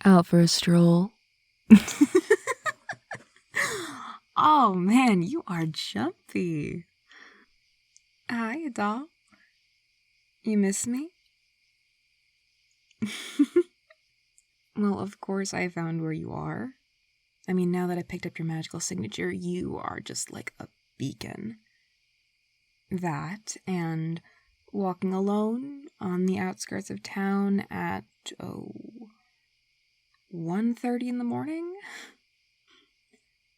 Out for a stroll? Oh man, you are jumpy. Hi, doll. You miss me? Well, of course I found where you are. I mean, now that I picked up your magical signature, you are just like a beacon. That, and walking alone on the outskirts of town at, 1:30 in the morning?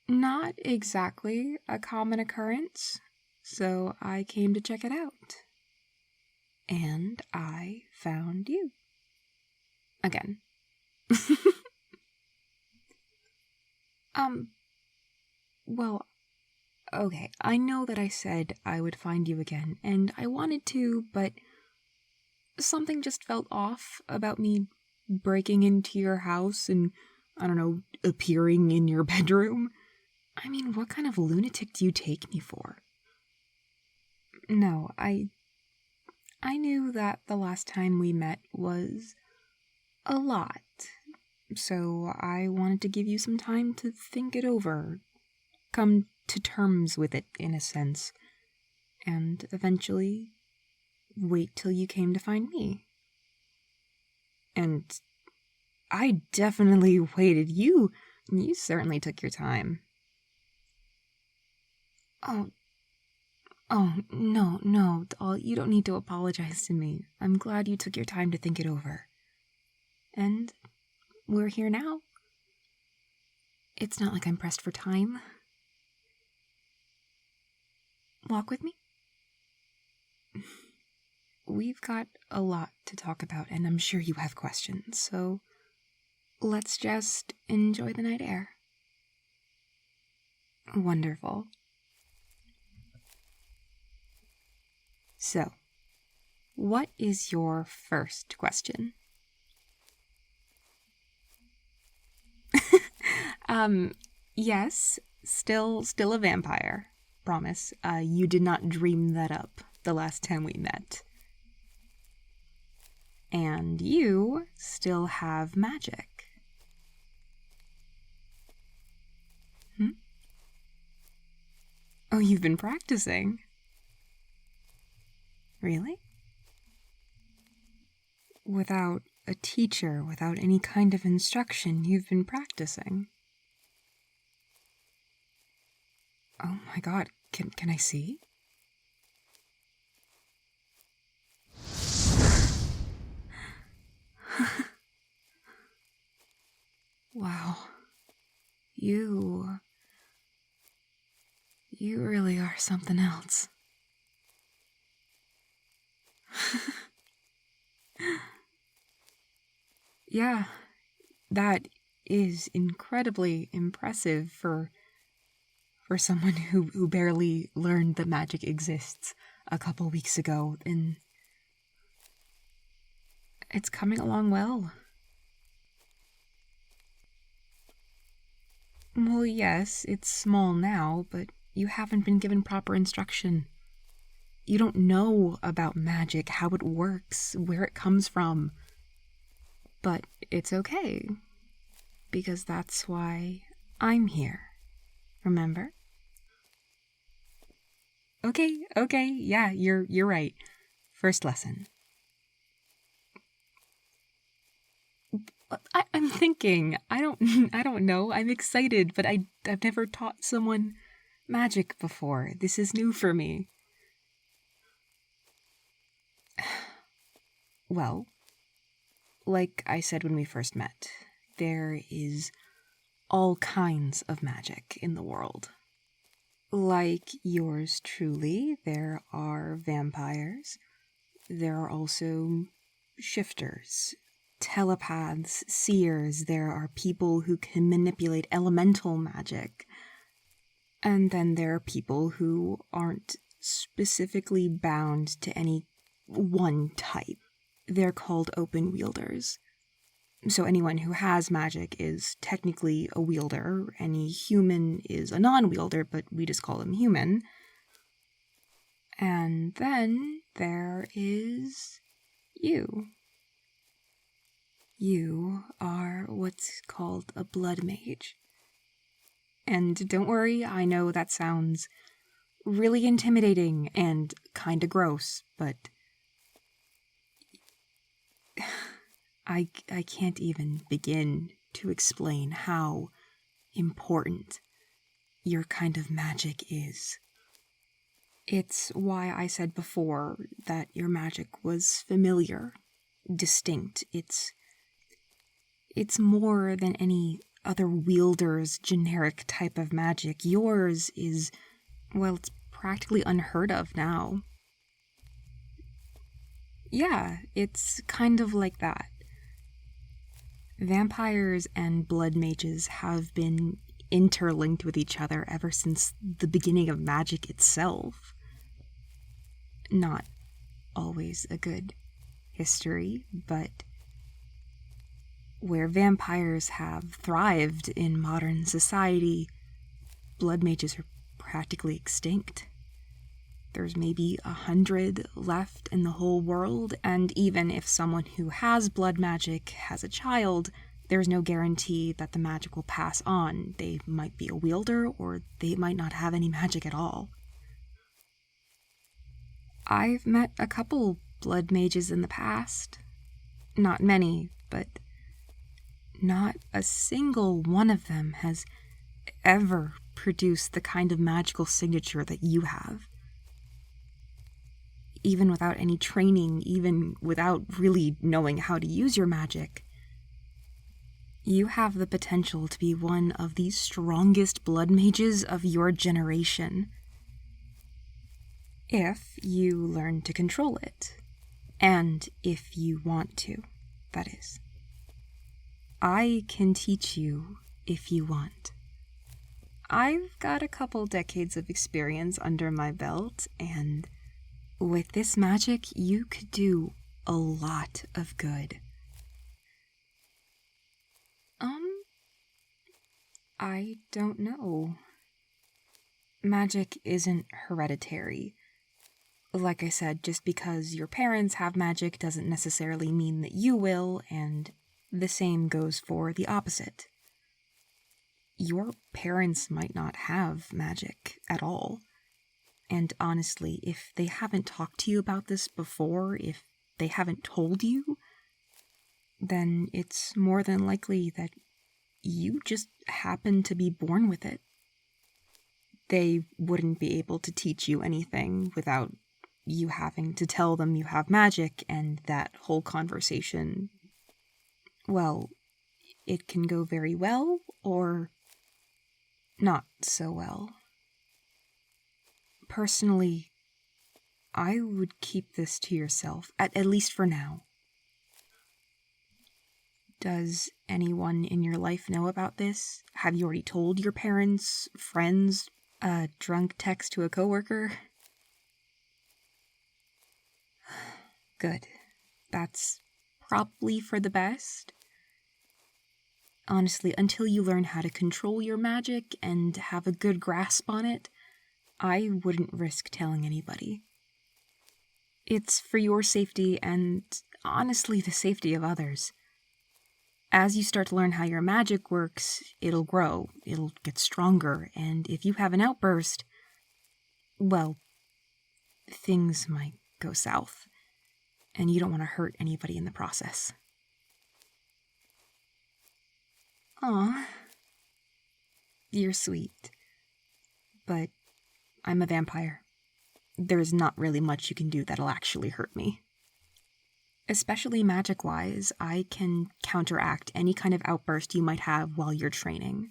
Not exactly a common occurrence, so I came to check it out. And I found you. Again. Well, okay, I know that I said I would find you again, and I wanted to, but something just felt off about me breaking into your house and, I don't know, appearing in your bedroom. I mean, what kind of lunatic do you take me for? No, I knew that the last time we met was a lot, so I wanted to give you some time to think it over, come to terms with it in a sense, and eventually wait till you came to find me. And I definitely waited. You certainly took your time. Oh, no, doll, you don't need to apologize to me. I'm glad you took your time to think it over. And we're here now. It's not like I'm pressed for time. Walk with me? We've got a lot to talk about, and I'm sure you have questions, so let's just enjoy the night air. Wonderful. So, what is your first question? Yes, still a vampire. Promise. You did not dream that up the last time we met. And you still have magic. Oh, you've been practicing? Really? Without a teacher, without any kind of instruction, you've been practicing? Oh my god, can I see? Wow. You really are something else. Yeah, that is incredibly impressive for someone who barely learned that magic exists a couple weeks ago, and it's coming along well. Well, yes, it's small now, but you haven't been given proper instruction. You don't know about magic, how it works, where it comes from. But it's okay, because that's why I'm here. Remember? Okay, yeah, you're right. First lesson. I'm thinking. I don't know. I'm excited, but I've never taught someone magic before. This is new for me. Well, like I said when we first met, there is all kinds of magic in the world. Like yours truly, there are vampires. There are also shifters, telepaths, seers. There are people who can manipulate elemental magic. And then there are people who aren't specifically bound to any one type. They're called open wielders. So anyone who has magic is technically a wielder. Any human is a non-wielder, but we just call them human. And then there is you. You are what's called a blood mage. And don't worry, I know that sounds really intimidating and kinda gross, but I can't even begin to explain how important your kind of magic is. It's why I said before that your magic was familiar, distinct. It's more than any other wielder's generic type of magic. Yours is, well, it's practically unheard of now. Yeah, it's kind of like that. Vampires and blood mages have been interlinked with each other ever since the beginning of magic itself. Not always a good history, but where vampires have thrived in modern society, blood mages are practically extinct. There's maybe 100 left in the whole world, and even if someone who has blood magic has a child, there's no guarantee that the magic will pass on. They might be a wielder, or they might not have any magic at all. I've met a couple blood mages in the past. Not many, but not a single one of them has ever produced the kind of magical signature that you have. Even without any training, even without really knowing how to use your magic, you have the potential to be one of the strongest blood mages of your generation. If you learn to control it. And if you want to, that is. I can teach you if you want. I've got a couple decades of experience under my belt, and with this magic, you could do a lot of good. I don't know. Magic isn't hereditary. Like I said, just because your parents have magic doesn't necessarily mean that you will, and the same goes for the opposite. Your parents might not have magic at all. And honestly, if they haven't talked to you about this before, if they haven't told you, then it's more than likely that you just happen to be born with it. They wouldn't be able to teach you anything without you having to tell them you have magic, and that whole conversation, well, it can go very well or not so well. Personally, I would keep this to yourself, at least for now. Does anyone in your life know about this? Have you already told your parents, friends, a drunk text to a coworker? Good. That's probably for the best. Honestly, until you learn how to control your magic and have a good grasp on it, I wouldn't risk telling anybody. It's for your safety and, honestly, the safety of others. As you start to learn how your magic works, it'll grow, it'll get stronger, and if you have an outburst, well, things might go south, and you don't want to hurt anybody in the process. Aw, you're sweet, but I'm a vampire. There's not really much you can do that'll actually hurt me. Especially magic-wise, I can counteract any kind of outburst you might have while you're training,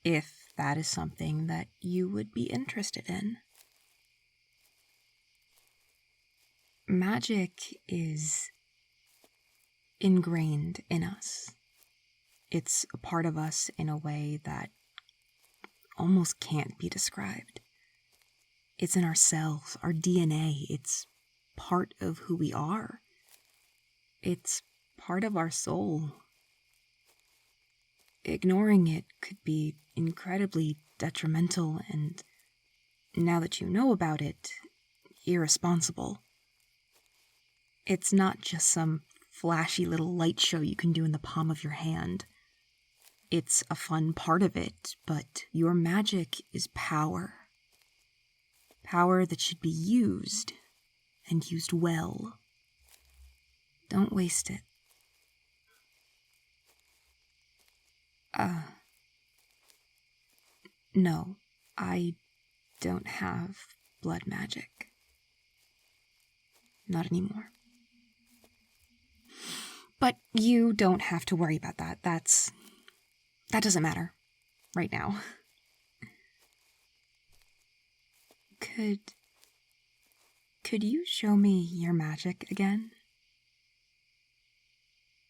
if that is something that you would be interested in. Magic is ingrained in us. It's a part of us in a way that almost can't be described. It's in our cells, our DNA. It's part of who we are. It's part of our soul. Ignoring it could be incredibly detrimental and, now that you know about it, irresponsible. It's not just some flashy little light show you can do in the palm of your hand. It's a fun part of it, but your magic is power. Power that should be used, and used well. Don't waste it. No, I don't have blood magic. Not anymore. But you don't have to worry about that. That doesn't matter right now. Could you show me your magic again?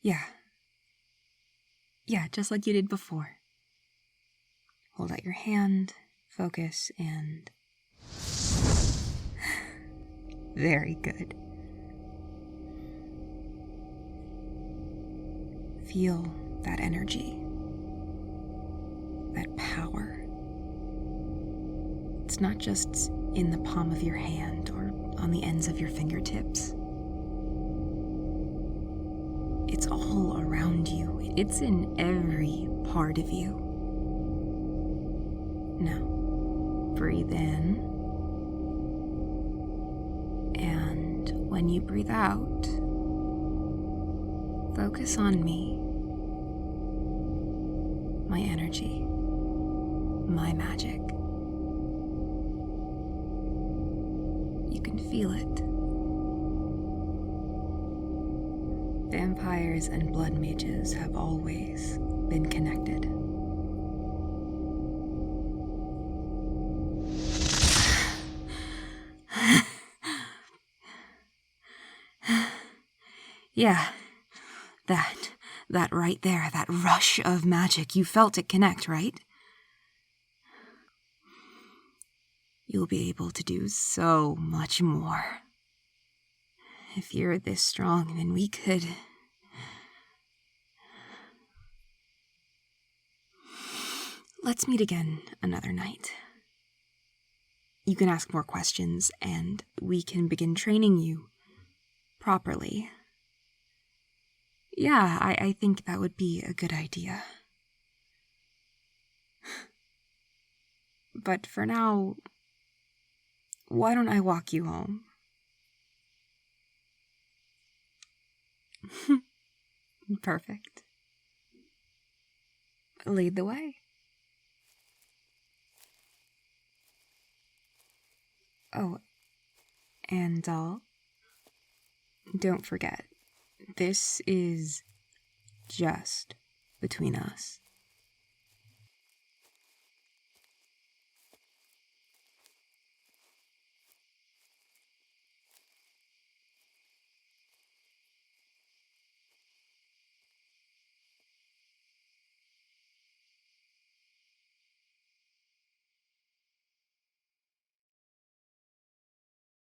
Yeah. Yeah, just like you did before. Hold out your hand, focus, and... Very good. Feel that energy. That power. It's not just in the palm of your hand or on the ends of your fingertips. It's all around you. It's in every part of you. Now, breathe in. And when you breathe out, focus on me. My energy. My magic. You can feel it. Vampires and blood mages have always been connected. Yeah, that right there, that rush of magic, you felt it connect, right? You'll be able to do so much more. If you're this strong, then we could... Let's meet again another night. You can ask more questions, and we can begin training you properly. Yeah, I think that would be a good idea. But for now, why don't I walk you home? Perfect. Lead the way. Oh, and don't forget, this is just between us.